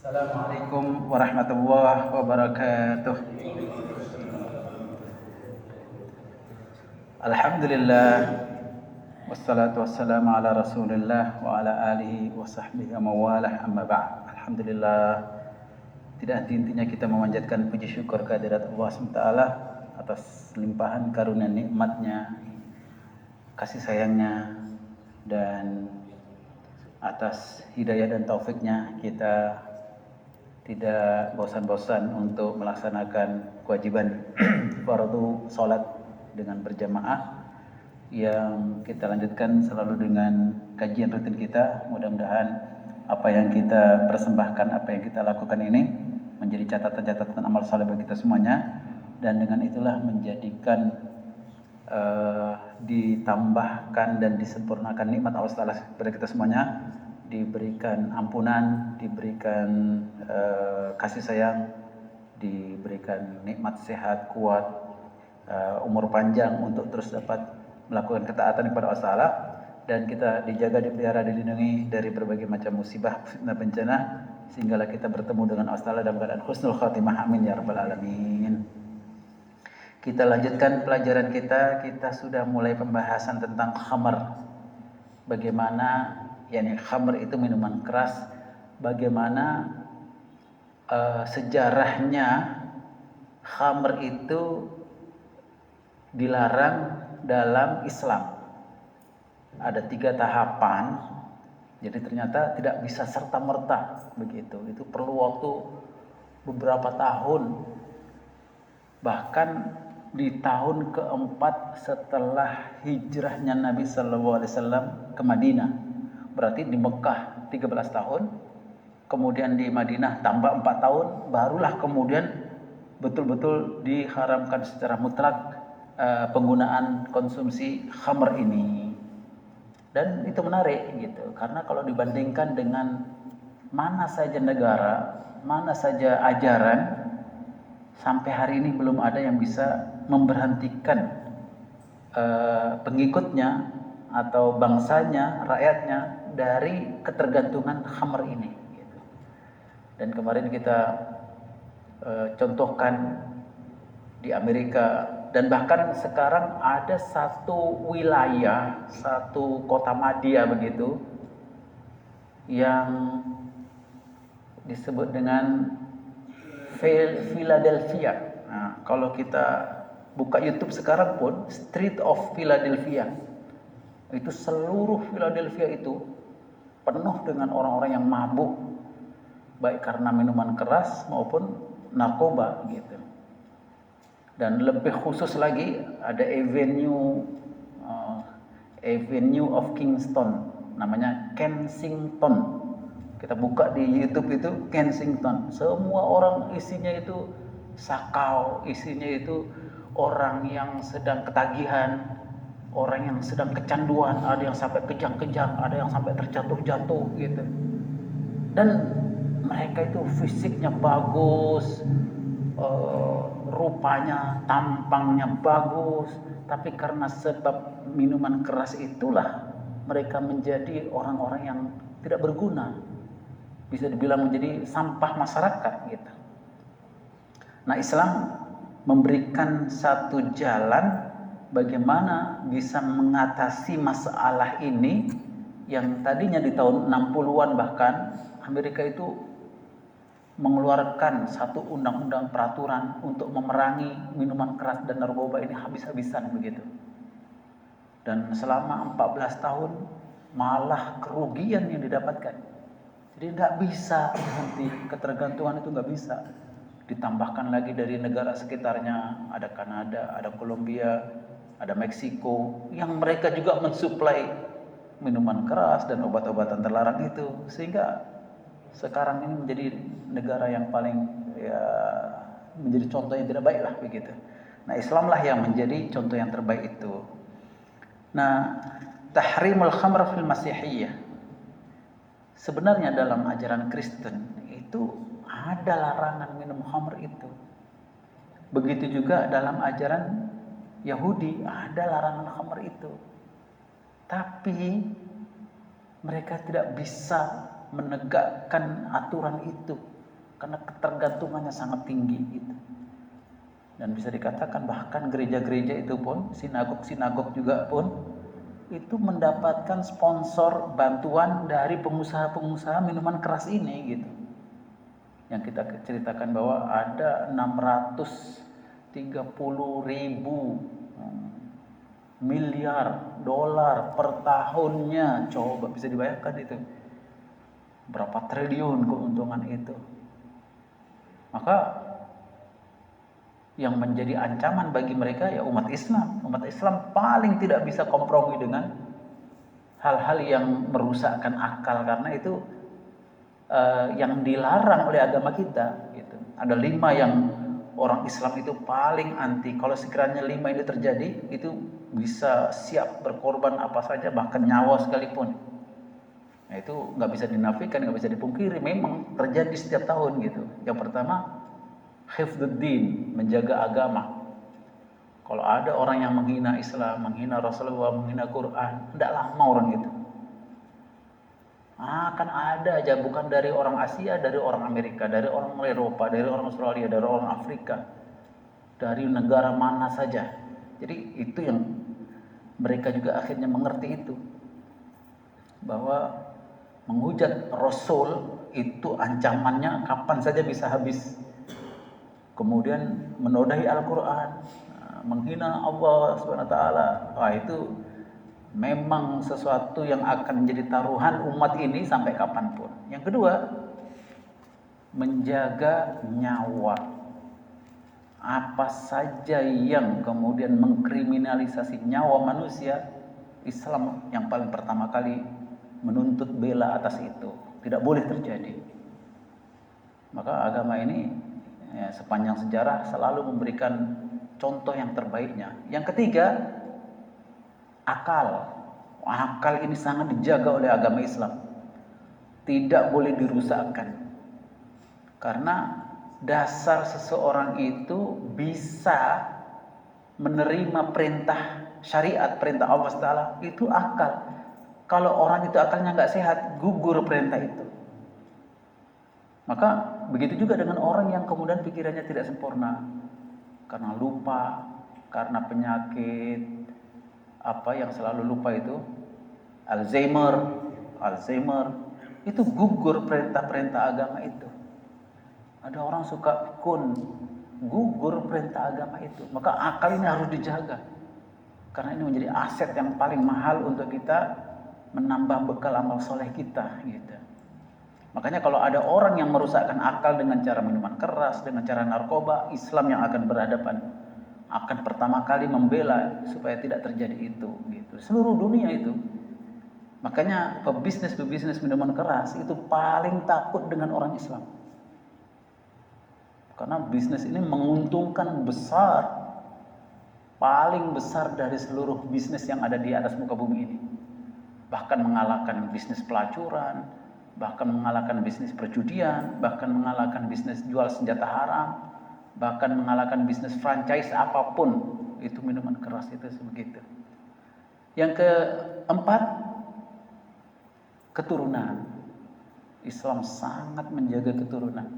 Assalamualaikum warahmatullahi wabarakatuh. Alhamdulillah, wassalatu wassalamu ala rasulillah wa ala alihi wa sahbihi wa mawalah, amma ba'd. Alhamdulillah, tidak henti-hentinya kita memanjatkan puji syukur kehadirat Allah SWT atas limpahan karunia nikmatnya, kasih sayangnya, dan atas hidayah dan taufiknya kita tidak bosan-bosan untuk melaksanakan kewajiban fardu salat dengan berjamaah yang kita lanjutkan selalu dengan kajian rutin kita. Mudah-mudahan apa yang kita persembahkan, apa yang kita lakukan ini menjadi catatan-catatan amal saleh bagi kita semuanya, dan dengan itulah menjadikan ditambahkan dan disempurnakan nikmat Allah Ta'ala kepada kita semuanya, diberikan ampunan, diberikan kasih sayang, diberikan nikmat sehat, kuat, umur panjang untuk terus dapat melakukan ketaatan kepada Allah Ta'ala, dan kita dijaga, dipelihara, dilindungi dari berbagai macam musibah, fitnah, bencana, sehinggalah kita bertemu dengan Allah Ta'ala dalam keadaan husnul khatimah. Amin ya rabbal alamin. Kita lanjutkan pelajaran kita. Kita sudah mulai pembahasan tentang khamar. Bagaimana khamr itu minuman keras, bagaimana sejarahnya khamr itu dilarang dalam Islam. Ada 3 tahapan, jadi ternyata tidak bisa serta-merta begitu. Itu perlu waktu beberapa tahun, bahkan di tahun keempat setelah hijrahnya Nabi SAW ke Madinah. Berarti di Mekah 13 tahun, kemudian di Madinah tambah 4 tahun, barulah kemudian betul-betul diharamkan secara mutlak penggunaan konsumsi khamr ini. Dan itu menarik gitu, karena kalau dibandingkan dengan mana saja negara, mana saja ajaran, sampai hari ini belum ada yang bisa memberhentikan pengikutnya atau bangsanya, rakyatnya dari ketergantungan khamr ini gitu. Dan kemarin kita contohkan di Amerika, dan bahkan sekarang ada satu wilayah, satu kota madya begitu, yang disebut dengan Philadelphia. Nah, kalau kita buka YouTube sekarang pun, Street of Philadelphia, itu seluruh Philadelphia itu penuh dengan orang-orang yang mabuk, baik karena minuman keras maupun narkoba gitu. Dan lebih khusus lagi ada Avenue of Kingston, namanya Kensington. Kita buka di YouTube itu Kensington, semua orang isinya itu sakau, isinya itu orang yang sedang ketagihan, orang yang sedang kecanduan, ada yang sampai kejang-kejang, ada yang sampai terjatuh-jatuh gitu. Dan mereka itu fisiknya bagus, rupanya, tampangnya bagus, tapi karena sebab minuman keras itulah mereka menjadi orang-orang yang tidak berguna, bisa dibilang menjadi sampah masyarakat gitu. Nah, Islam memberikan satu jalan bagaimana bisa mengatasi masalah ini, yang tadinya di tahun 60-an bahkan Amerika itu mengeluarkan satu undang-undang peraturan untuk memerangi minuman keras dan narkoba ini habis-habisan begitu. Dan selama 14 tahun malah kerugian yang didapatkan. Jadi tidak bisa berhenti, ketergantungan itu nggak bisa. Ditambahkan lagi dari negara sekitarnya, ada Kanada, ada Kolombia, ada Meksiko, yang mereka juga mensuplai minuman keras dan obat-obatan terlarang itu, sehingga sekarang ini menjadi negara yang paling menjadi contoh yang tidak baik lah begitu. Nah, Islamlah yang menjadi contoh yang terbaik itu. Nah, tahrimul khamr fil masihiyah, sebenarnya dalam ajaran Kristen itu ada larangan minum khamr itu. Begitu juga dalam ajaran Yahudi ada larangan khamr itu. Tapi mereka tidak bisa menegakkan aturan itu karena ketergantungannya sangat tinggi gitu. Dan bisa dikatakan bahkan gereja-gereja itu pun, sinagog-sinagog juga pun itu mendapatkan sponsor bantuan dari pengusaha-pengusaha minuman keras ini gitu. Yang kita ceritakan bahwa ada 630.000 miliar dolar per tahunnya. Coba bisa dibayangkan itu. Berapa triliun keuntungan itu. Maka yang menjadi ancaman bagi mereka ya umat Islam. Umat Islam paling tidak bisa kompromi dengan hal-hal yang merusakkan akal, karena itu yang dilarang oleh agama kita gitu. Ada 5 yang orang Islam itu paling anti. Kalau sekiranya 5 ini terjadi, itu bisa siap berkorban apa saja, bahkan nyawa sekalipun. Nah, itu nggak bisa dinafikan, nggak bisa dipungkiri, memang terjadi setiap tahun gitu. Yang pertama, hifdzuddin, menjaga agama. Kalau ada orang yang menghina Islam, menghina Rasulullah, menghina Quran, tidak lama orang itu. Akan ada aja, bukan dari orang Asia, dari orang Amerika, dari orang Eropa, dari orang Australia, dari orang Afrika, dari negara mana saja. Jadi itu yang mereka juga akhirnya mengerti itu, bahwa menghujat Rasul itu ancamannya kapan saja bisa habis. Kemudian menodai Al-Quran, menghina Allah SWT, wah itu memang sesuatu yang akan menjadi taruhan umat ini sampai kapanpun. Yang kedua, menjaga nyawa. Apa saja yang kemudian mengkriminalisasi nyawa manusia, Islam yang paling pertama kali menuntut bela atas itu. Tidak boleh terjadi. Maka agama ini sepanjang sejarah selalu memberikan contoh yang terbaiknya. Yang ketiga, akal. Akal ini sangat dijaga oleh agama Islam. Tidak boleh dirusakkan. Karena dasar seseorang itu bisa menerima perintah syariat, perintah Allah Taala itu akal. Kalau orang itu akalnya nggak sehat, gugur perintah itu. Maka begitu juga dengan orang yang kemudian pikirannya tidak sempurna karena lupa, karena penyakit apa yang selalu lupa itu, Alzheimer, itu gugur perintah-perintah agama itu. Ada orang suka pikun, gugur perintah agama itu. Maka akal ini harus dijaga, karena ini menjadi aset yang paling mahal untuk kita menambah bekal amal soleh kita gitu. Makanya kalau ada orang yang merusakkan akal dengan cara minuman keras, dengan cara narkoba, Islam yang akan berhadapan akan pertama kali membela supaya tidak terjadi itu gitu. Seluruh dunia itu. Makanya pebisnis minuman keras itu paling takut dengan orang Islam. Karena bisnis ini menguntungkan besar, paling besar dari seluruh bisnis yang ada di atas muka bumi ini. Bahkan mengalahkan bisnis pelacuran, bahkan mengalahkan bisnis perjudian, bahkan mengalahkan bisnis jual senjata haram, bahkan mengalahkan bisnis franchise apapun, itu minuman keras itu sebegitu. Yang keempat, keturunan. Islam sangat menjaga keturunan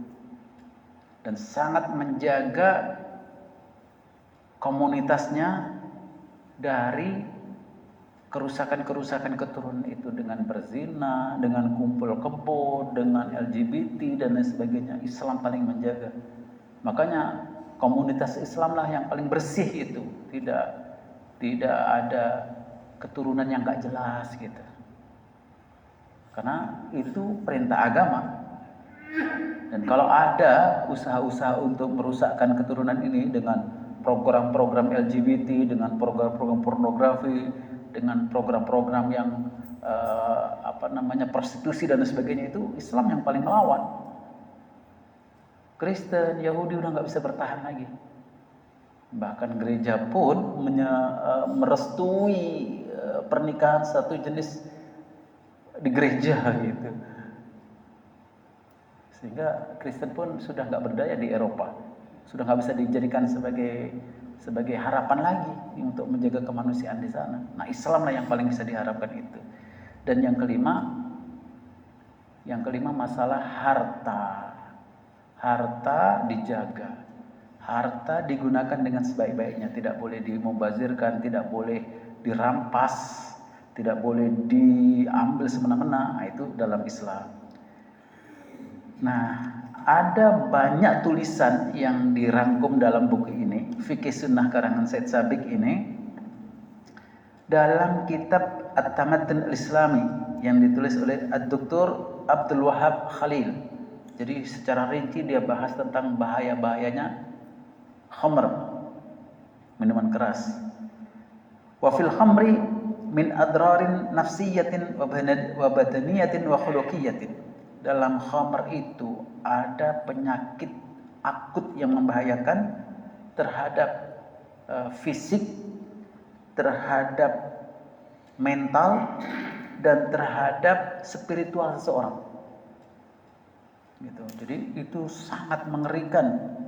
dan sangat menjaga komunitasnya dari kerusakan-kerusakan keturunan itu, dengan berzina, dengan kumpul kebo, dengan LGBT dan lain sebagainya. Islam paling menjaga. Makanya komunitas Islam lah yang paling bersih itu. Tidak ada keturunan yang gak jelas gitu. Karena itu perintah agama. Dan kalau ada usaha-usaha untuk merusakkan keturunan ini dengan program-program LGBT, dengan program-program pornografi, dengan program-program yang prostitusi dan sebagainya, itu Islam yang paling melawan. Kristen, Yahudi udah nggak bisa bertahan lagi. Bahkan gereja pun merestui pernikahan satu jenis di gereja gitu. Sehingga Kristen pun sudah nggak berdaya di Eropa, sudah nggak bisa dijadikan sebagai harapan lagi untuk menjaga kemanusiaan di sana. Nah, Islam lah yang paling bisa diharapkan itu. Dan yang kelima, Yang kelima masalah harta. Harta dijaga. Harta digunakan dengan sebaik-baiknya, tidak boleh dimubazirkan, tidak boleh dirampas, tidak boleh diambil semena-mena. Nah, itu dalam Islam. Nah, ada banyak tulisan yang dirangkum dalam buku ini, Fikih Sunnah karangan Said Sabiq ini, dalam kitab At-Tamaddun Al-Islami yang ditulis oleh Dr. Abdul Wahab Khalil. Jadi secara rinci dia bahas tentang bahaya-bahayanya khamr, minuman keras. Wa fil khamri min adrarin nafsiyatin wa badaniyatin wa khuluqiyatin. Dalam khamr itu ada penyakit akut yang membahayakan terhadap fisik, terhadap mental, dan terhadap spiritual seseorang. Gitu. Jadi itu sangat mengerikan.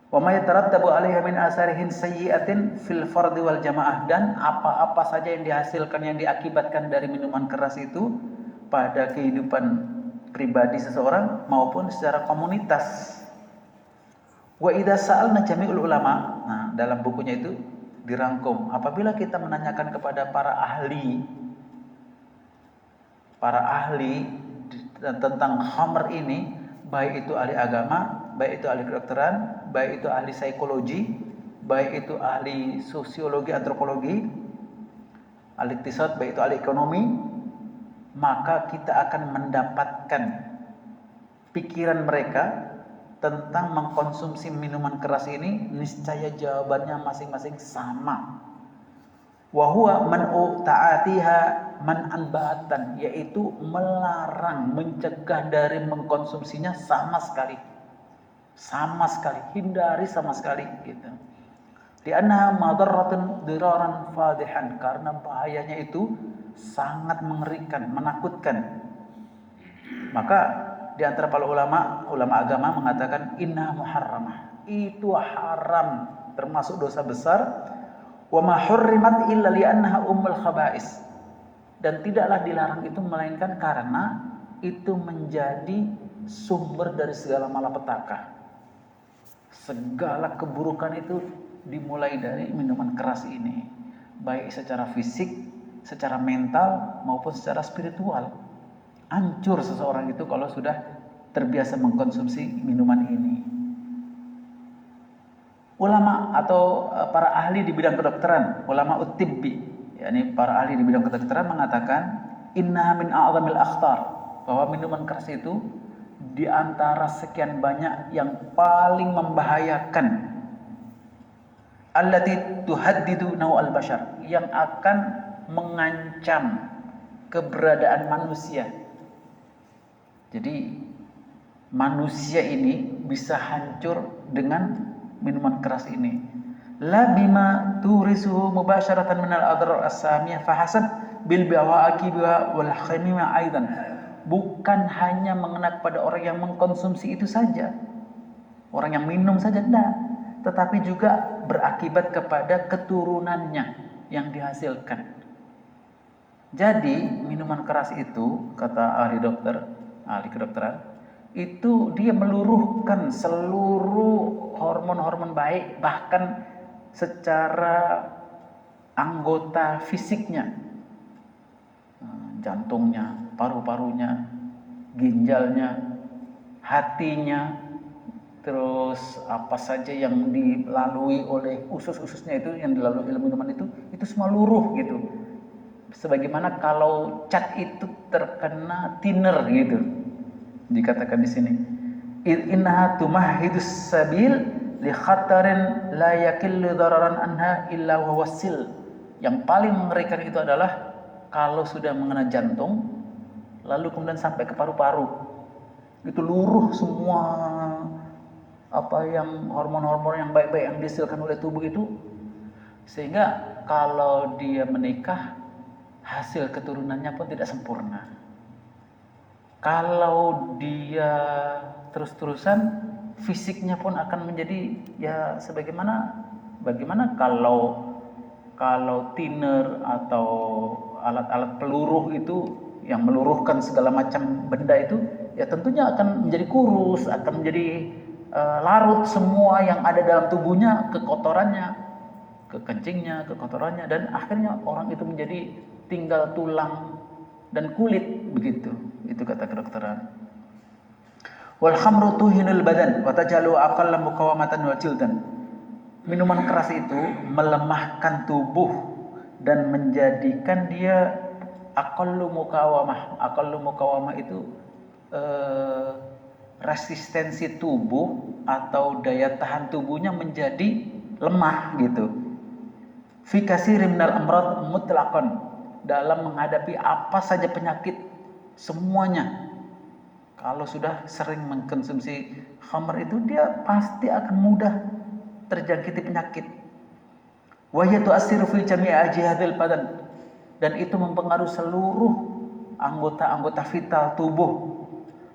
Wa ma yatarattabu 'alaiha min asarihin sayyi'atin fil fardhi wal jamaah, dan apa-apa saja yang dihasilkan, yang diakibatkan dari minuman keras itu pada kehidupan pribadi seseorang maupun secara komunitas. Wa idza sa'alna jami'ul ulama, nah dalam bukunya itu dirangkum, apabila kita menanyakan kepada para ahli tentang khamr ini, baik itu ahli agama, baik itu ahli kedokteran, baik itu ahli psikologi, baik itu ahli sosiologi, antropologi, ahli iktisad, baik itu ahli ekonomi, maka kita akan mendapatkan pikiran mereka tentang mengkonsumsi minuman keras ini. Niscaya jawabannya masing-masing sama. Wa huwa man'u ta'atiha man'an ba'atan, yaitu melarang, mencegah dari mengkonsumsinya sama sekali, hindari sama sekali gitu. Li'annaha madarratun diraran fadihan, karena bahayanya itu sangat mengerikan, menakutkan. Maka di antara para ulama agama mengatakan inna muharramah, itu haram, termasuk dosa besar. Wa ma hurrimat illa li'annaha ummul khaba'is, dan tidaklah dilarang itu melainkan karena itu menjadi sumber dari segala malapetaka. Segala keburukan itu dimulai dari minuman keras ini, baik secara fisik, secara mental maupun secara spiritual. Hancur seseorang itu kalau sudah terbiasa mengkonsumsi minuman ini. Ulama atau para ahli di bidang kedokteran, ulama ut-tibbi, yakni para ahli di bidang kedokteran mengatakan innaha min a'zamil akhtar, bahwa minuman keras itu di antara sekian banyak yang paling membahayakan, allati tuhaddidu naw'al bashar, yang akan mengancam keberadaan manusia. Jadi manusia ini bisa hancur dengan minuman keras ini. La bima turisuhu mubasharatan minal adrar as-samiyah fahasab bil bawa'aki wal khamima aidan. Bukan hanya mengena kepada orang yang mengkonsumsi itu saja, orang yang minum saja, tidak, tetapi juga berakibat kepada keturunannya yang dihasilkan. Jadi minuman keras itu, kata ahli kedokteran, itu dia meluruhkan seluruh hormon-hormon baik, bahkan secara anggota fisiknya, jantungnya, paru-parunya, ginjalnya, hatinya, terus apa saja yang dilalui oleh usus-ususnya itu, yang dilalui oleh minuman itu semua luruh gitu. Sebagaimana kalau cat itu terkena thinner gitu, dikatakan di sini, innaha tumahhidus sabil li khatarin la yakillu dararan anha illa wasil. Yang paling mengerikan itu adalah kalau sudah mengena jantung lalu kemudian sampai ke paru-paru, itu luruh semua apa yang hormon-hormon yang baik-baik yang dihasilkan oleh tubuh itu, sehingga kalau dia menikah hasil keturunannya pun tidak sempurna. Kalau dia terus-terusan, fisiknya pun akan menjadi ya bagaimana kalau thinner atau alat-alat peluruh itu yang meluruhkan segala macam benda itu, ya tentunya akan menjadi kurus, akan menjadi larut semua yang ada dalam tubuhnya, kekotorannya, kekencingnya, kekotorannya, dan akhirnya orang itu menjadi tinggal tulang dan kulit, begitu. Itu kata kedokteran. Wal khamru tuhinul badan wa tajalu aqalla muqawamatan wa jildan. Minuman keras itu melemahkan tubuh dan menjadikan dia aqallu muqawamah. Aqallu muqawamah itu resistensi tubuh atau daya tahan tubuhnya menjadi lemah gitu. Fi katsirin minal amrad mutlaqan, dalam menghadapi apa saja penyakit semuanya. Kalau sudah sering mengkonsumsi khamr itu, dia pasti akan mudah terjangkiti penyakit. Wa hiya tu'assiru fi jami'i ajhadil badan, dan itu mempengaruhi seluruh anggota-anggota vital tubuh.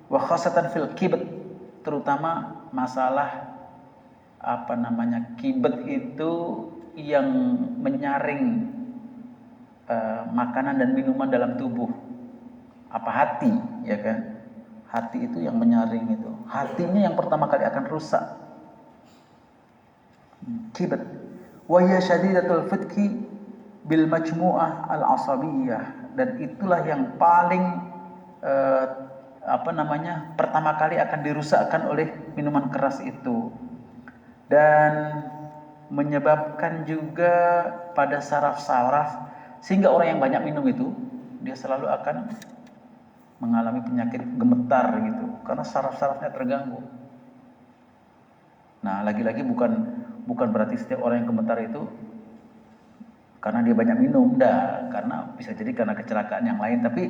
Wa khasatan fil kibd, terutama masalah kibd itu yang menyaring makanan dan minuman dalam tubuh. Hati, ya kan? Hati itu yang menyaring itu. Hatinya yang pertama kali akan rusak. Kibd. Wa hiya syadidatul fitki bil majmu'ah al asabiyyah, dan itulah yang paling pertama kali akan dirusakkan oleh minuman keras itu, dan menyebabkan juga pada saraf-saraf, sehingga orang yang banyak minum itu dia selalu akan mengalami penyakit gemetar gitu, karena saraf-sarafnya terganggu. Nah, lagi-lagi bukan berarti setiap orang yang gemetar itu karena dia banyak minum, karena bisa jadi karena kecelakaan yang lain, tapi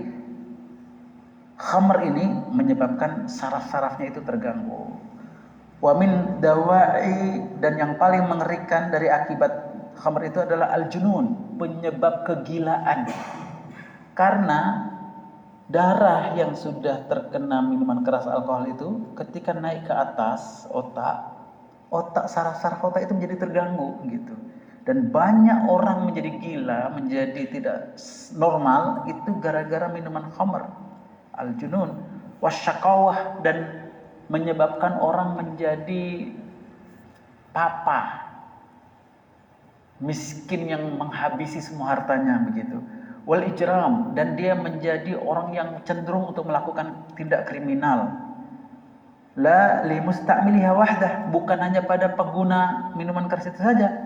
khamr ini menyebabkan saraf-sarafnya itu terganggu. Wa min dawa'i, dan yang paling mengerikan dari akibat khamr itu adalah al-junun, penyebab kegilaan. Karena darah yang sudah terkena minuman keras alkohol itu ketika naik ke atas otak saraf-saraf otak itu menjadi terganggu gitu. Dan banyak orang menjadi gila, menjadi tidak normal itu gara-gara minuman khamr. Al-junun wasyaqawah, dan menyebabkan orang menjadi papa, miskin yang menghabisi semua hartanya begitu. Wal ijram, dan dia menjadi orang yang cenderung untuk melakukan tindak kriminal. La li musta'miliha wahdah, bukan hanya pada pengguna minuman keras itu saja.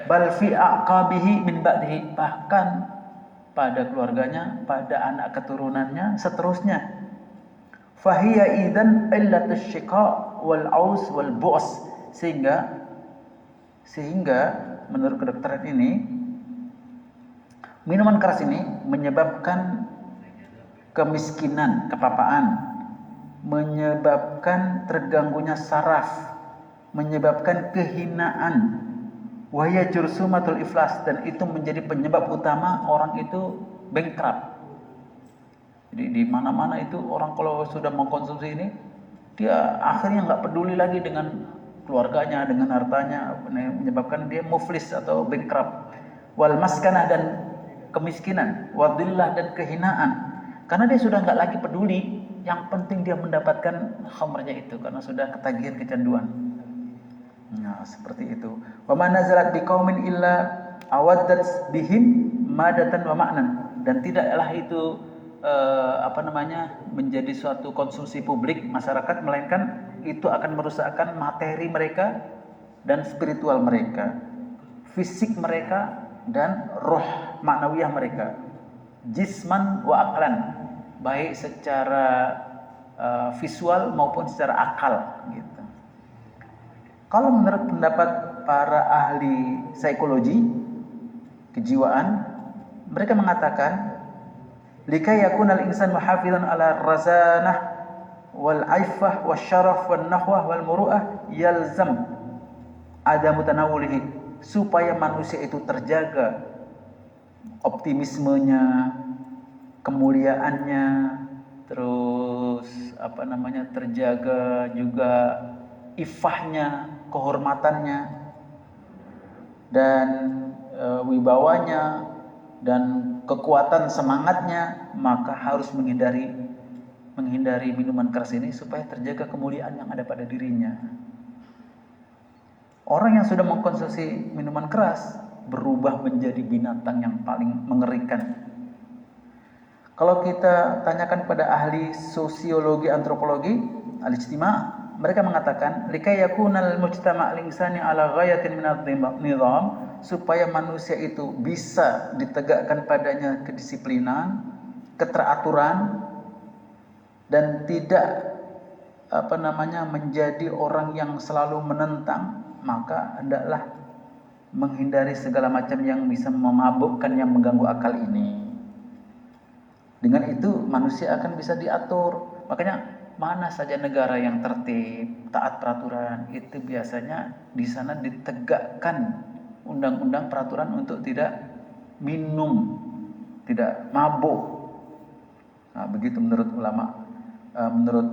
Bal fi aqabihi min ba'dihi, bahkan pada keluarganya, pada anak keturunannya, seterusnya. Fahiya idzan illatus syiqa wal aus wal bu'as, sehingga menurut kedokteran ini minuman keras ini menyebabkan kemiskinan, kepapaan, menyebabkan terganggunya saraf, menyebabkan kehinaan, wahya jursumatul iflas, dan itu menjadi penyebab utama orang itu bankrupt. Jadi di mana-mana itu orang kalau sudah mengkonsumsi ini, dia akhirnya nggak peduli lagi dengan keluarganya, dengan hartanya, menyebabkan dia muflis atau bankrupt. Wal maskanah, dan kemiskinan, wadillah, dan kehinaan, karena dia sudah nggak lagi peduli, yang penting dia mendapatkan khamrnya itu karena sudah ketagihan, kecanduan. Nah, seperti itu. Wa ma nazalat biqaumin illa awaddat bihim madatan wa ma'nan, dan tidaklah itu menjadi suatu konsumsi publik masyarakat, melainkan itu akan merusakkan materi mereka dan spiritual mereka, fisik mereka dan roh maknawiyah mereka, jisman wa aklan, baik secara visual maupun secara akal gitu. Kalau menurut pendapat para ahli psikologi kejiwaan, mereka mengatakan likay yakunal insan muhafizan ala razanah wal aifah wasyaraf wan nahwah wal muru'ah yalzam adamu tanawulihi, supaya manusia itu terjaga optimismenya, kemuliaannya, terus terjaga juga ifahnya, kehormatannya, dan wibawanya, dan kekuatan semangatnya, maka harus menghindari minuman keras ini supaya terjaga kemuliaan yang ada pada dirinya. Orang yang sudah mengkonsumsi minuman keras berubah menjadi binatang yang paling mengerikan. Kalau kita tanyakan pada ahli sosiologi, antropologi, al-ijtima', mereka mengatakan likay yakunal mujtama' al-insani ala ghayatin min nizam, supaya manusia itu bisa ditegakkan padanya kedisiplinan, keteraturan, dan tidak menjadi orang yang selalu menentang, maka hendaklah menghindari segala macam yang bisa memabukkan, yang mengganggu akal ini. Dengan itu manusia akan bisa diatur. Makanya mana saja negara yang tertib, taat peraturan, itu biasanya di sana ditegakkan undang-undang peraturan untuk tidak minum, tidak mabuk. Nah, begitu menurut ulama, menurut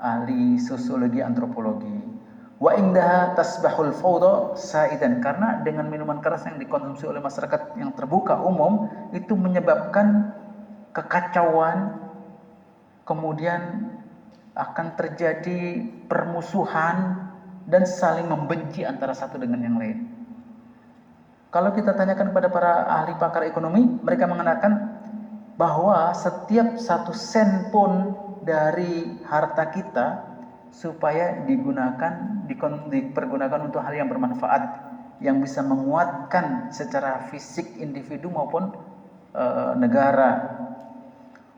ahli sosiologi, antropologi. Wa indaha tasbahul fawda saidan, karena dengan minuman keras yang dikonsumsi oleh masyarakat yang terbuka umum itu menyebabkan kekacauan, kemudian akan terjadi permusuhan dan saling membenci antara satu dengan yang lain. Kalau kita tanyakan kepada para ahli pakar ekonomi, mereka mengatakan bahwa setiap 1 sen pun dari harta kita supaya dipergunakan untuk hal yang bermanfaat, yang bisa menguatkan secara fisik individu maupun negara.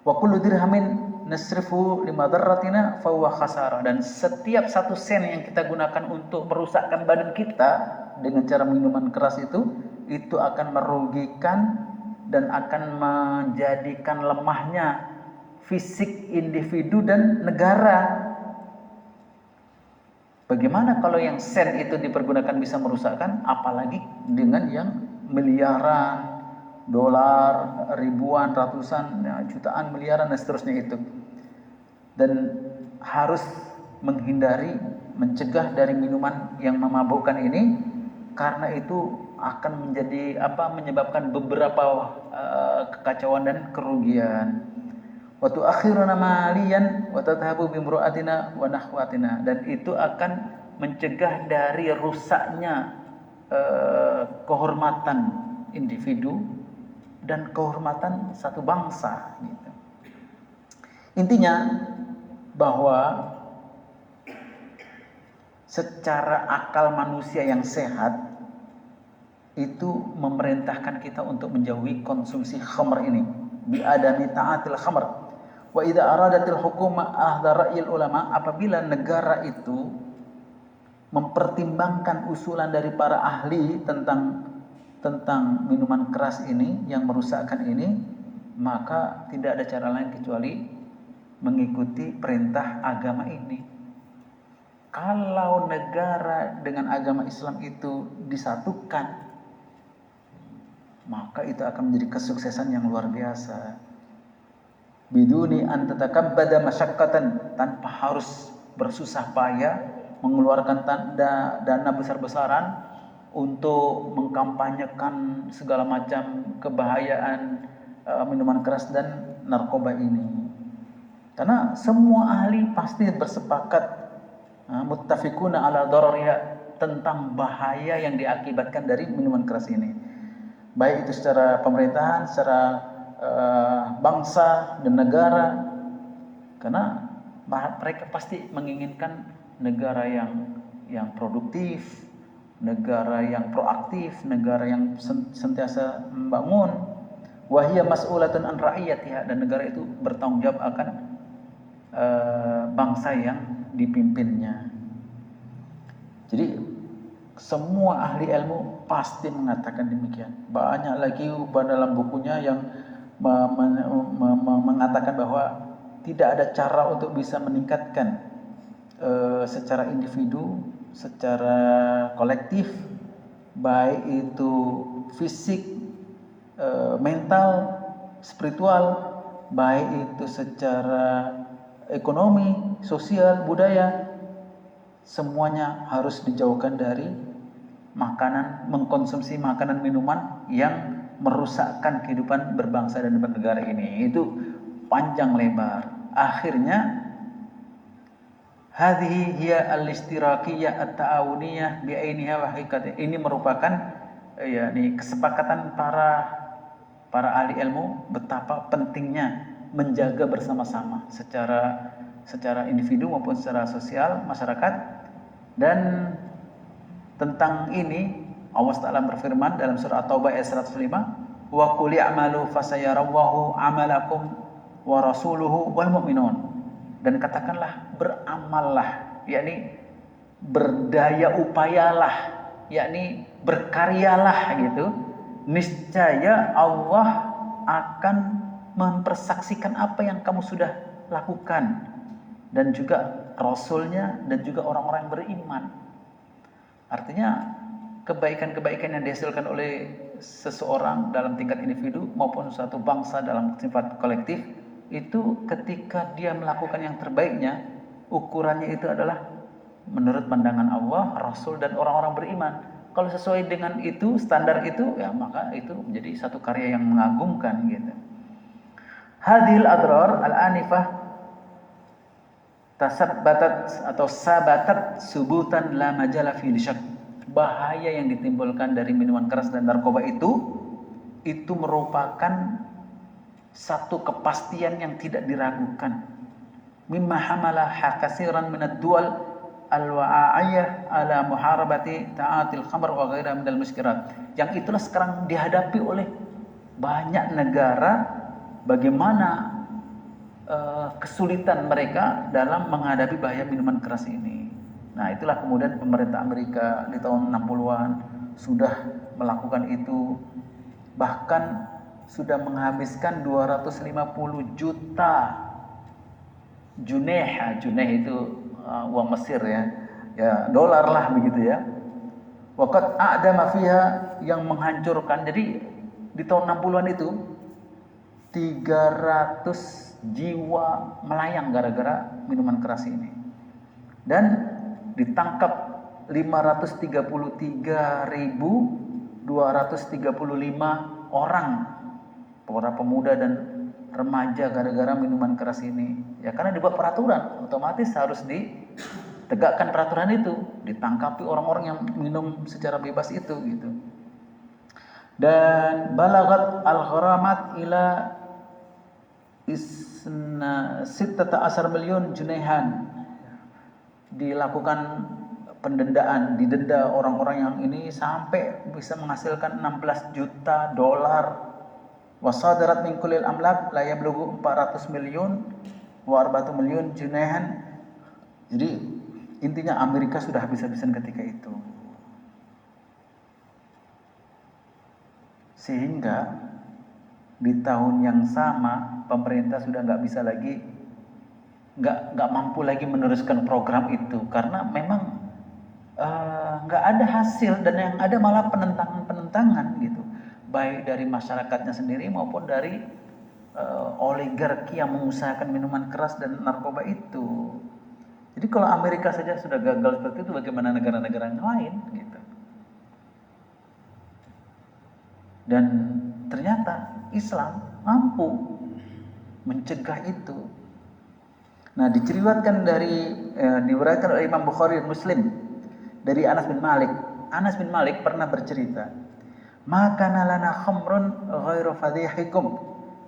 Wa kullu dirhamin nasrifu limadarratina fa huwa khasarah, dan setiap 1 sen yang kita gunakan untuk merusakkan badan kita dengan cara minuman keras itu akan merugikan dan akan menjadikan lemahnya fisik individu dan negara. Bagaimana kalau yang sen itu dipergunakan bisa merusakkan, apalagi dengan yang miliaran dolar, ribuan, ratusan, jutaan, miliaran, dan seterusnya itu. Dan harus menghindari, mencegah dari minuman yang memabukkan ini, karena itu akan menyebabkan beberapa kekacauan dan kerugian. Wa tu'akhiruna maliyan wa tadhhabu bi imra'atina wa nahwatina, dan itu akan mencegah dari rusaknya kehormatan individu dan kehormatan satu bangsa gitu. Intinya bahwa secara akal manusia yang sehat itu memerintahkan kita untuk menjauhi konsumsi khamr ini, bi adami ta'atil khamr. Wa idza aradatil hukuma ahda ra'yil ulama, apabila negara itu mempertimbangkan usulan dari para ahli tentang minuman keras ini yang merusakkan ini, maka tidak ada cara lain kecuali mengikuti perintah agama ini. Kalau negara dengan agama Islam itu disatukan, maka itu akan menjadi kesuksesan yang luar biasa. Biduni an tatakabbada masyaqqatan, tanpa harus bersusah payah mengeluarkan dana besar-besaran untuk mengkampanyekan segala macam kebahayaan minuman keras dan narkoba ini. Karena semua ahli pasti bersepakat, muttafiquna ala darariha, tentang bahaya yang diakibatkan dari minuman keras ini. Baik itu secara pemerintahan, secara bangsa dan negara. Karena mereka pasti menginginkan negara yang produktif, negara yang proaktif, negara yang sentiasa membangun. Wahia mas'ulatun an ra'iyatiha, dan negara itu bertanggung jawab akan bangsa yang dipimpinnya. Jadi semua ahli ilmu pasti mengatakan demikian. Banyak lagi dalam bukunya yang mengatakan bahwa tidak ada cara untuk bisa meningkatkan secara individu, secara kolektif, baik itu fisik, mental, spiritual, baik itu secara ekonomi, sosial, budaya, semuanya harus dijauhkan dari mengkonsumsi makanan minuman yang merusakkan kehidupan berbangsa dan bernegara ini. Itu panjang lebar. Akhirnya hadhihi hiya al-ishtirakiyah at-ta'awuniyah bi'ainiha wa haqiqatih. Ini merupakan kesepakatan para ahli ilmu betapa pentingnya menjaga bersama-sama secara individu maupun secara sosial masyarakat. Dan tentang ini Allah Ta'ala berfirman dalam surah At-Taubah ayat 105, wa qul i'malu fasayarallahu amalakum wa rasuluhu wal mu'minun. Dan katakanlah beramallah, yakni berdaya upayalah, yakni berkaryalah gitu. Niscaya Allah akan mempersaksikan apa yang kamu sudah lakukan, dan juga Rasulnya dan juga orang-orang yang beriman. Artinya kebaikan-kebaikan yang dihasilkan oleh seseorang dalam tingkat individu maupun suatu bangsa dalam sifat kolektif, itu ketika dia melakukan yang terbaiknya, ukurannya itu adalah menurut pandangan Allah, Rasul, dan orang-orang beriman. Kalau sesuai dengan itu, standar itu, ya maka itu menjadi satu karya yang mengagumkan gitu. Hadhil adrar al-anifah tasabbatat atau sabatat subutan la majala fi syak. Bahaya yang ditimbulkan dari minuman keras dan narkoba itu merupakan satu kepastian yang tidak diragukan. Mimma hamala hakasiran minad dual al-wa'a'iyah ala muharabati ta'atil khamr wa ghairah minal muskirat. Yang itulah sekarang dihadapi oleh banyak negara, bagaimana kesulitan mereka dalam menghadapi bahaya minuman keras ini. Nah, itulah kemudian pemerintah Amerika di tahun 60-an sudah melakukan itu, bahkan sudah menghabiskan 250 juta juneh. Juneh itu uang Mesir ya dolar lah begitu ya. Waqad a'dama fiha, yang menghancurkan. Jadi di tahun 60-an itu 300 jiwa melayang gara-gara minuman keras ini. Dan ditangkap 533.235 orang, para pemuda dan remaja, gara-gara minuman keras ini. Ya karena dibuat peraturan, otomatis harus ditegakkan peraturan itu, ditangkapi orang-orang yang minum secara bebas itu gitu. Dan balagat al-gharamat ila isna 16 miliun junaihan. Dilakukan pendendaan, didenda orang-orang yang ini sampai bisa menghasilkan 16 juta dolar. Wasadarat min kullil amlak la yablughu 400 miliun wa 4 miliun junaihan. Jadi intinya Amerika sudah habis-habisan ketika itu. Sehingga di tahun yang sama pemerintah sudah nggak mampu lagi meneruskan program itu, karena memang nggak ada hasil, dan yang ada malah penentangan gitu, baik dari masyarakatnya sendiri maupun dari oligarki yang mengusahakan minuman keras dan narkoba itu. Jadi kalau Amerika saja sudah gagal seperti itu, bagaimana negara-negara yang lain gitu. Dan ternyata Islam mampu mencegah itu. Nah, diriwayatkan diuraikan oleh Imam Bukhari dan Muslim dari Anas bin Malik. Anas bin Malik pernah bercerita, "Maka lana khamrun ghairu fadhihikum."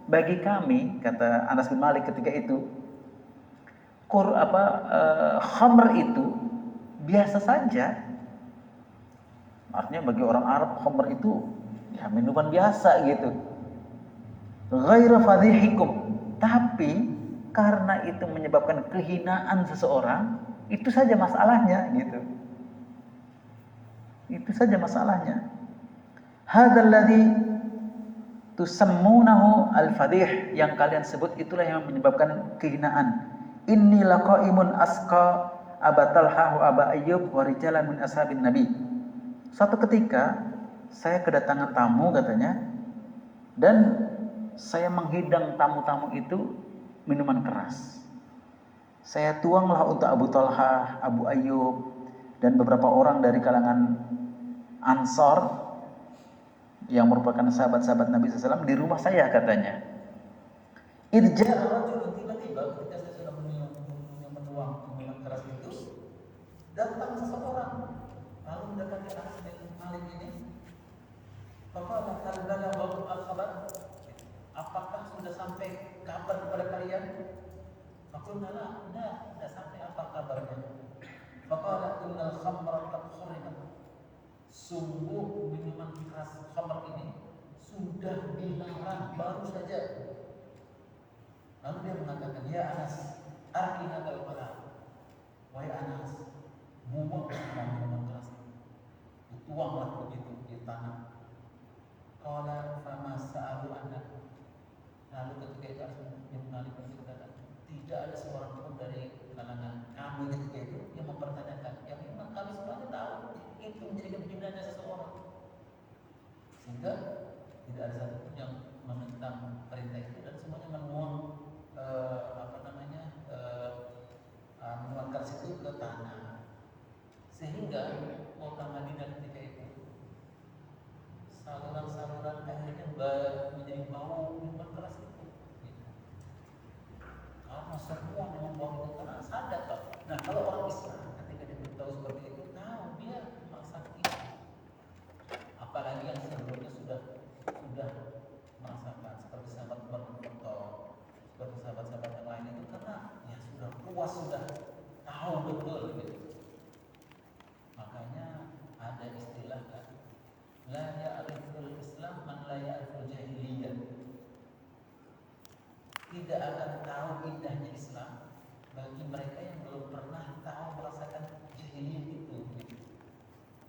Bagi kami, kata Anas bin Malik ketika itu, khamr itu biasa saja. Artinya bagi orang Arab khamr itu ya minuman biasa gitu. Ghairu fadhihikum, tapi karena itu menyebabkan kehinaan seseorang, itu saja masalahnya gitu. Itu saja masalahnya. Hadzal ladzi tusammunahu al-fadih, yang kalian sebut itulah yang menyebabkan kehinaan. Inni laqaimun asqa Aba Talha wa Aba Ayyub wa rijalan min ashabin Nabi. Suatu ketika saya kedatangan tamu katanya, dan saya menghidang tamu-tamu itu minuman keras. Saya tuanglah untuk Abu Talha, Abu Ayyub, dan beberapa orang dari kalangan Ansor. yang merupakan sahabat-sahabat Nabi SAW di rumah saya katanya. Irja tiba-tiba ketika saya sudah menuang minuman keras itu, datang seseorang lalu mendekati Anas bin Malik ini. Faqala hal balagha al-khabar? Apakah sudah sampai kabar kepada kalian? Faqulna la, tidak sampai apa kabarnya. Faqala innal khamra qad khurimat. Sungguh minuman keras khamr ini sudah dilarang baru saja. Lalu dia mengatakan, ya Anas, arkina al-qala. Wahai Anas, buang minuman keras ini. Dituanglah begitu di tanah. Qala fama sa'alu anna. Lalu ketika itu Ibn Malik berkata, tidak ada seorang pun dari kalangan kami ketika itu yang mempertanyakan. Yang memang kami sebenarnya tahu itu menjadikan hinanya seseorang. Sehingga tidak ada satupun yang menentang perintah itu dan semuanya menuang minuman keras itu ke tanah. Sehingga kota Madinah ketika itu saluran-saluran akhirnya menjadi bau minuman keras itu. Karena semua yang membuang itu karena sadar Pak. Nah kalau orang Islam ketika dia beritahu seperti itu, tahu dia masak itu. Apalagi yang sebelumnya sudah merasakan seperti sahabat Umar bin Khattab, seperti sahabat-sahabat yang lain itu karena ya sudah puas, sudah tahu betul gitu. Makanya ada istilah kan, la ya'riful Islam man la ya'riful jahiliyah. Tidak akan tahu indahnya Islam bagi mereka yang belum pernah tahu merasakan jahiliyah itu.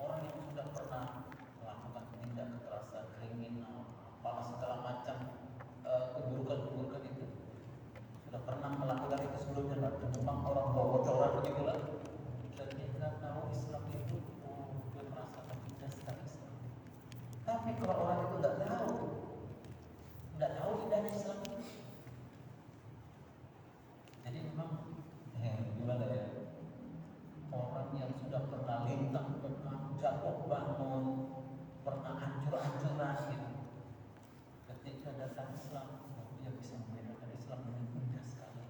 Orang yang sudah pernah melakukan tindak kekerasan, kriminal, apalah segala macam keburukan-keburukan itu, sudah pernah melakukan itu sebelumnya, dan memang orang bawa bocoran begitulah. Dan dia tidak tahu Islam itu, dia merasakan indah sekali Islam. Tapi kalau orang itu tidak tahu indahnya Islam itu. Jadi memang gimana ya, orang yang sudah pernah lintang, pernah jatuh bangun, pernah hancur-hancuran gitu, ketika datang Islam, dia bisa membedakan Islam dengan indah sekali.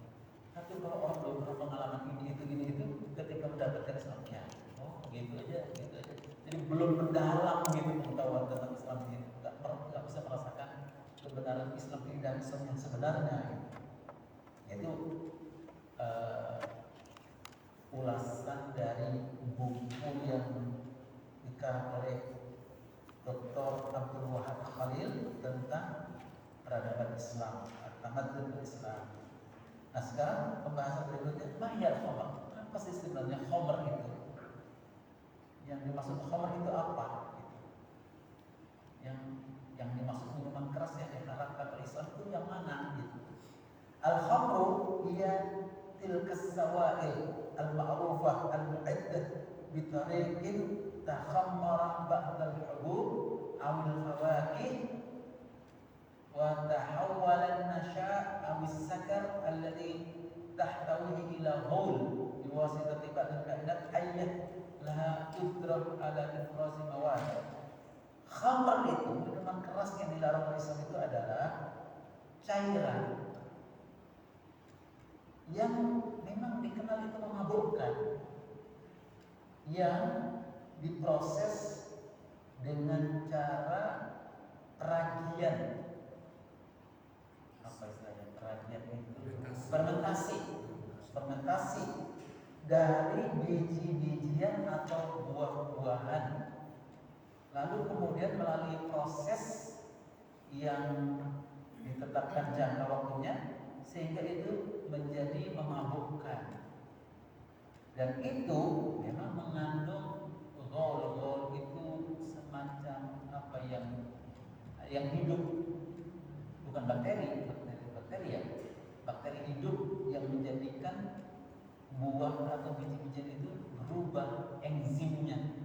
Tapi kalau orang belum pernah pengalaman ini itu, ketika mendapatkan Islam, ya, oh gitu aja. Jadi belum mendalam gitu pengetahuan tentang Islam ini, nggak bisa merasakan kebenaran Islam ini dan Islam yang sebenarnya. Itu ulasan dari buku yang dikarang oleh Dr. Abdul Wahab Khalil tentang peradaban Islam, Tamadun Islam. Nah sekarang pembahasan berikutnya, mahiyal khamr. Apa sih sebenarnya khamr itu? Yang dimaksud khamr itu apa? Yang dimaksud minuman keras yang diharamkan oleh Islam itu yang mana? Gitu. Al-khamru hiya tilkas sawail al-ma'rufah al-mu'addah bitariqin takhammara ba'da al-hubub aw al-fawakih wa tahawwala an-nasha' aw as-sakar alladhi tahtawihi ila ghaul biwasitati ba'd al-kainat hayyah laha tudrab ala ifrazi mawad. Khamr itu minuman keras yang dilarang oleh Islam itu adalah cairan yang memang dikenal itu memabukkan, yang diproses dengan cara peragian. Apa istilahnya peragian itu? Fermentasi dari biji-bijian atau buah-buahan, lalu kemudian melalui proses yang ditetapkan jangka waktunya sehingga itu menjadi memabukkan. Dan itu memang mengandung gol itu semacam apa yang hidup, bukan bakteri ya, bakteri hidup yang menjadikan buah atau biji-bijian itu berubah enzimnya.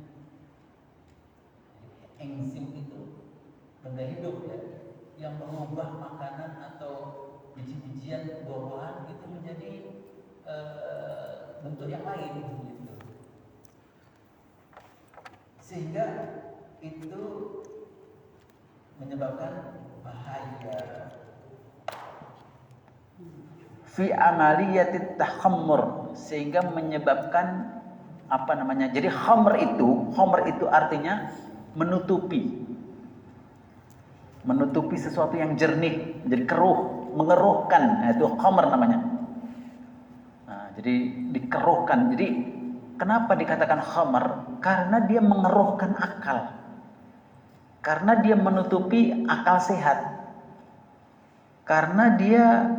Enzim itu benda hidup ya, yang mengubah makanan atau biji-bijian buah-buahan itu menjadi bentuk yang lain gitu. Sehingga itu menyebabkan bahaya. Fi amaliyatit tahammur, sehingga menyebabkan apa namanya? Jadi khamr itu artinya menutupi sesuatu yang jernih, jadi keruh, mengeruhkan. Nah, itu khamr namanya. Nah, jadi dikeruhkan. Jadi kenapa dikatakan khamr? Karena dia mengeruhkan akal. Karena dia menutupi akal sehat. Karena dia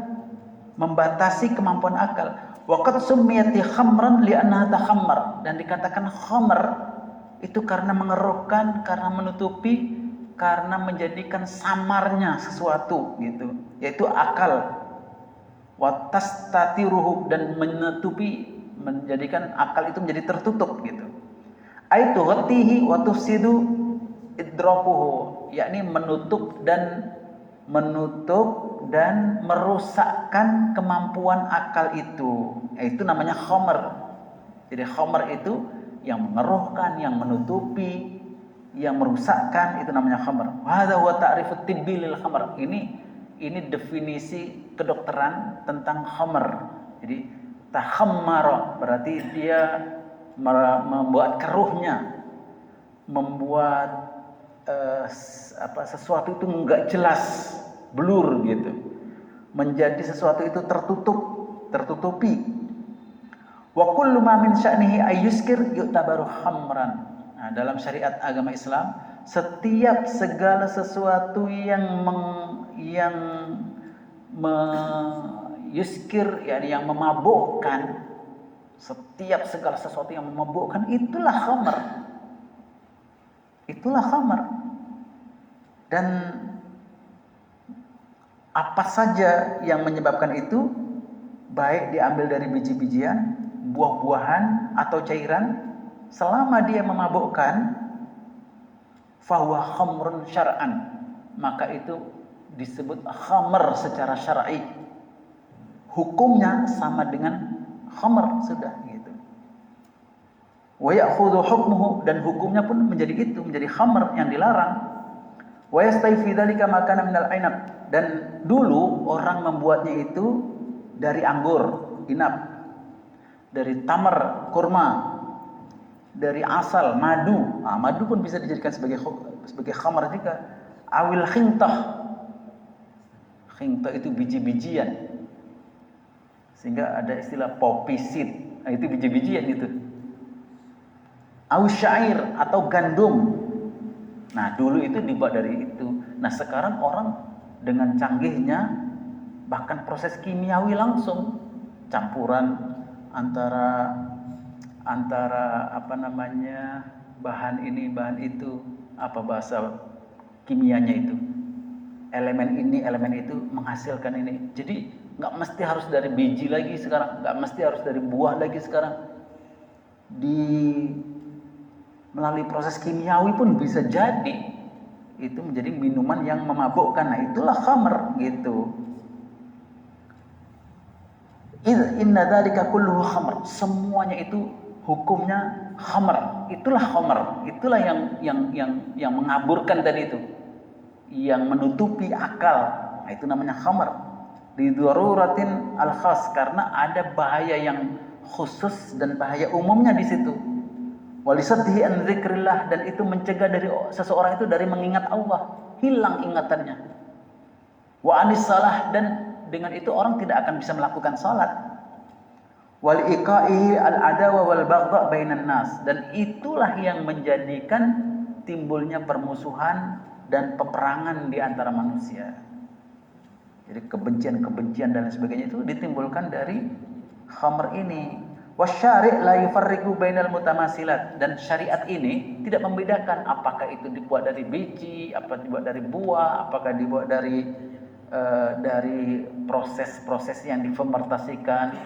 membatasi kemampuan akal. Waqad summiyati khamran li'annaha takhammar, dan dikatakan khamr itu karena mengeruhkan, karena menutupi, karena menjadikan samarnya sesuatu gitu, yaitu akal. Wa tastatiruhu, dan menutupi, menjadikan akal itu menjadi tertutup gitu. Aitu ghatihi wa tufsidu idrakuhu, yakni menutup dan merusakkan kemampuan akal itu. Itu namanya khamr. Jadi khamr itu yang mengeruhkan, yang menutupi, yang merusakkan, itu namanya khamr. Hadza huwa ta'rifut tibbi lil khamr. Ini definisi kedokteran tentang khamr. Jadi tahammara berarti dia membuat keruhnya, membuat sesuatu itu enggak jelas, blur gitu, menjadi sesuatu itu tertutupi. Wa kullu ma min sya'nihi ayyuskir yu'tabaru khamran. Nah, dalam syariat agama Islam, setiap segala sesuatu yang yuskir, yakni yang memabukkan, setiap segala sesuatu yang memabukkan itulah khamr. Itulah khamr. Dan apa saja yang menyebabkan itu, baik diambil dari biji-bijian, buah-buahan atau cairan, selama dia memabukkan, fahuwa khamrun syar'an, maka itu disebut khamr secara syar'i. Hukumnya sama dengan khamr sudah gitu. Wa ya'khudhu hukmuhu, dan hukumnya pun menjadi itu, menjadi khamr yang dilarang. Wa yastayfi dzalika ma kana minal ainab, dan dulu orang membuatnya itu dari anggur, inab, dari tamar, kurma, dari asal, madu. Nah, madu pun bisa dijadikan sebagai khamr juga. Awil khintah. Khintah itu biji-bijian. Sehingga ada istilah poppy seed. Nah, itu biji-bijian itu. Syair atau gandum. Nah, dulu itu dibuat dari itu. Nah, sekarang orang dengan canggihnya, bahkan proses kimiawi langsung, campuran antara bahan ini, bahan itu, apa bahasa kimianya itu, elemen ini, elemen itu menghasilkan ini. Jadi nggak mesti harus dari biji lagi sekarang, nggak mesti harus dari buah lagi sekarang. Melalui proses kimiawi pun bisa jadi itu menjadi minuman yang memabukkan. Nah, itulah khamr gitu. Inna dzalika kulluhu khamr. Semuanya itu hukumnya khamr. Itulah khamr. Itulah yang mengaburkan tadi itu, yang menutupi akal. Nah, itu namanya khamr. Di daruratin al-khas, karena ada bahaya yang khusus dan bahaya umumnya di situ. Walisadhi an dzikrillah, dan itu mencegah dari seseorang itu dari mengingat Allah, hilang ingatannya. Wa anis salah, dan dengan itu orang tidak akan bisa melakukan salat. Wal iqa'ihi al adawa wal baghdha bainan nas, dan itulah yang menjadikan timbulnya permusuhan dan peperangan di antara manusia. Jadi kebencian-kebencian dan sebagainya itu ditimbulkan dari khamr ini. Wasyari' la yufarriqu bainal mutamasilat, dan syariat ini tidak membedakan apakah itu dibuat dari biji, apakah dibuat dari buah, apakah dibuat dari proses-proses yang difermentasikan,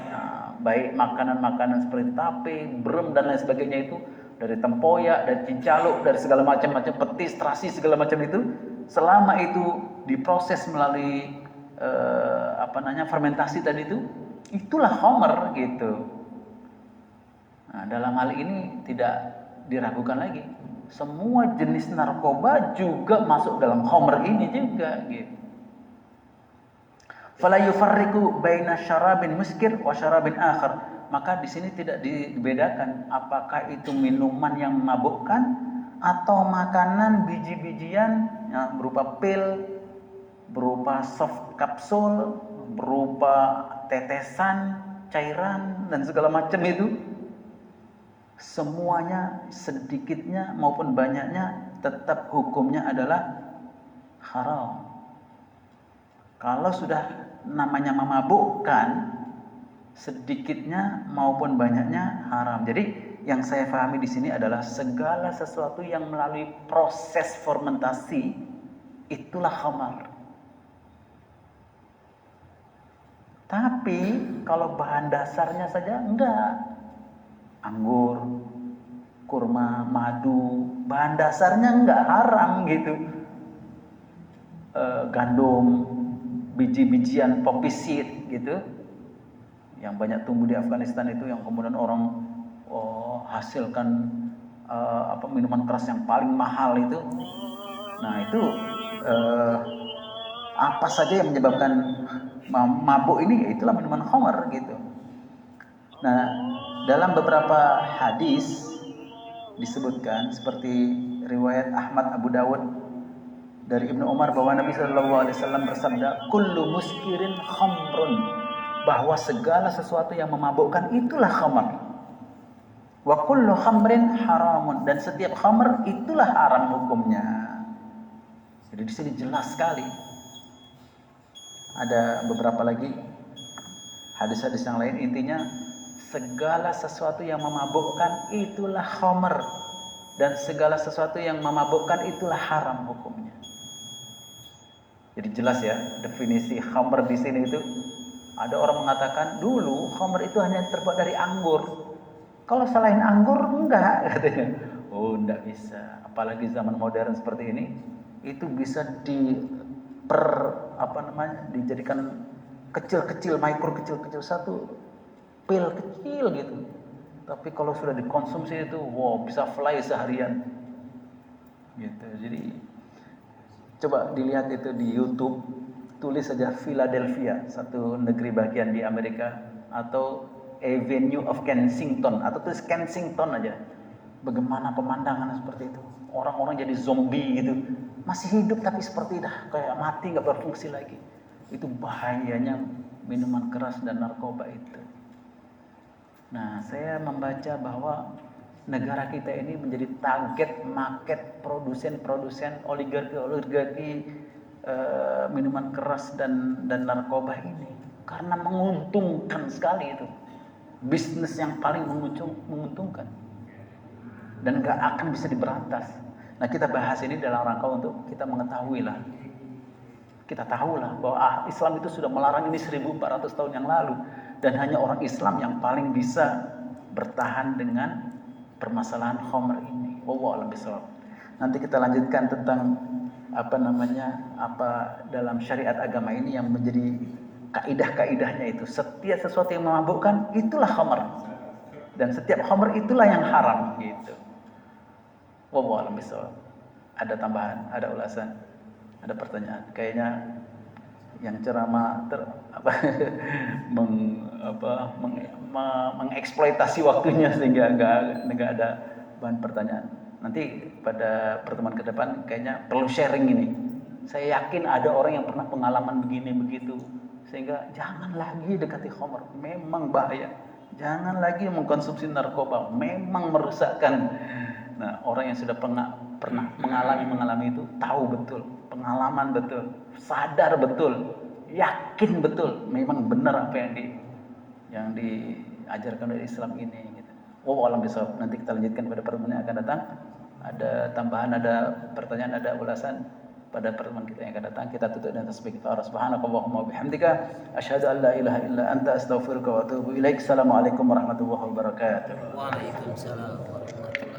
baik makanan-makanan seperti tape, brem dan lain sebagainya itu, dari tempoyak, dari cincaluk, dari segala macam-macam petis, terasi, segala macam itu, selama itu diproses melalui fermentasi tadi itu, itulah khamr gitu. Nah, dalam hal ini tidak diragukan lagi. Semua jenis narkoba juga masuk dalam khamr ini juga gitu. Fala yufarriqu baina syarabin muskir wa syarabin akhar. Maka di sini tidak dibedakan apakah itu minuman yang memabukkan atau makanan biji-bijian yang berupa pil, berupa soft kapsul, berupa tetesan, cairan dan segala macam itu. Semuanya sedikitnya maupun banyaknya tetap hukumnya adalah haram. Kalau sudah namanya memabukkan, sedikitnya maupun banyaknya haram. Jadi yang saya pahami di sini adalah segala sesuatu yang melalui proses fermentasi itulah khamar. Tapi kalau bahan dasarnya saja enggak. Anggur, kurma, madu, bahan dasarnya enggak haram gitu. Gandum, biji-bijian poppy seed gitu, yang banyak tumbuh di Afghanistan itu, yang kemudian orang hasilkan minuman keras yang paling mahal itu. Nah itu apa saja yang menyebabkan mabuk ini, itulah minuman khamar gitu. Nah dalam beberapa hadis disebutkan seperti riwayat Ahmad, Abu Dawud dari Ibnu Umar bahwa Nabi Shallallahu Alaihi Wasallam bersabda, "Kullu muskirin khamrun," bahwa segala sesuatu yang memabukkan itulah khamar. Wa kullu khamrin haramun, dan setiap khamr itulah haram hukumnya. Jadi di sini jelas sekali. Ada beberapa lagi hadis-hadis yang lain, intinya segala sesuatu yang memabukkan itulah khamr, dan segala sesuatu yang memabukkan itulah haram hukumnya. Jadi jelas ya definisi khamr di sini itu. Ada orang mengatakan dulu khamr itu hanya terbuat dari anggur. Kalau selain anggur enggak, katanya. Oh, enggak bisa. Apalagi zaman modern seperti ini, itu bisa dijadikan kecil-kecil, mikro kecil-kecil, satu pil kecil gitu. Tapi kalau sudah dikonsumsi itu, wow, bisa fly seharian. Gitu. Jadi coba dilihat itu di YouTube, tulis saja Philadelphia, satu negeri bagian di Amerika, atau Avenue of Kensington, atau tulis Kensington aja. Bagaimana pemandangan seperti itu? Orang-orang jadi zombie gitu, masih hidup tapi seperti dah kayak mati, nggak berfungsi lagi. Itu bahayanya minuman keras dan narkoba itu. Nah, saya membaca bahwa negara kita ini menjadi target market produsen-produsen oligarki minuman keras dan narkoba ini, karena menguntungkan sekali itu, bisnis yang paling menguntungkan dan nggak akan bisa diberantas. Nah, kita bahas ini dalam rangka untuk kita mengetahui lah, kita tahulah bahwa Islam itu sudah melarang ini 1400 tahun yang lalu, dan hanya orang Islam yang paling bisa bertahan dengan permasalahan khamr ini. Wallahu a'lam bishawab. Nanti kita lanjutkan tentang apa dalam syariat agama ini yang menjadi kaidah-kaidahnya itu. Setiap sesuatu yang memabukkan itulah khamr, dan setiap khamr itulah yang haram gitu. Wallahu a'lam bishawab. Ada tambahan, ada ulasan, ada pertanyaan? Kayaknya yang ceramah mengeksploitasi waktunya sehingga nggak ada bahan pertanyaan. Nanti pada pertemuan ke depan kayaknya perlu sharing ini. Saya yakin ada orang yang pernah pengalaman begini begitu, sehingga jangan lagi dekati khamr, memang bahaya. Jangan lagi mengkonsumsi narkoba, memang merusakkan. Nah, orang yang sudah pernah mengalami itu tahu betul, pengalaman betul, sadar betul, yakin betul, memang benar apa yang diajarkan oleh Islam ini. Gitu. Wallahu a'lam bishawab. Nanti kita lanjutkan pada pertemuan yang akan datang. Ada tambahan, ada pertanyaan, ada ulasan pada pertemuan kita yang akan datang. Kita tutup dengan tasbih kita. Subhanakallahumma wa bihamdika asyhadu an la ilaha illa anta astaghfiruka wa atubu ilaik. Assalamualaikum warahmatullahi wabarakatuh. Waalaikumsalam warahmatullahi wabarakatuh.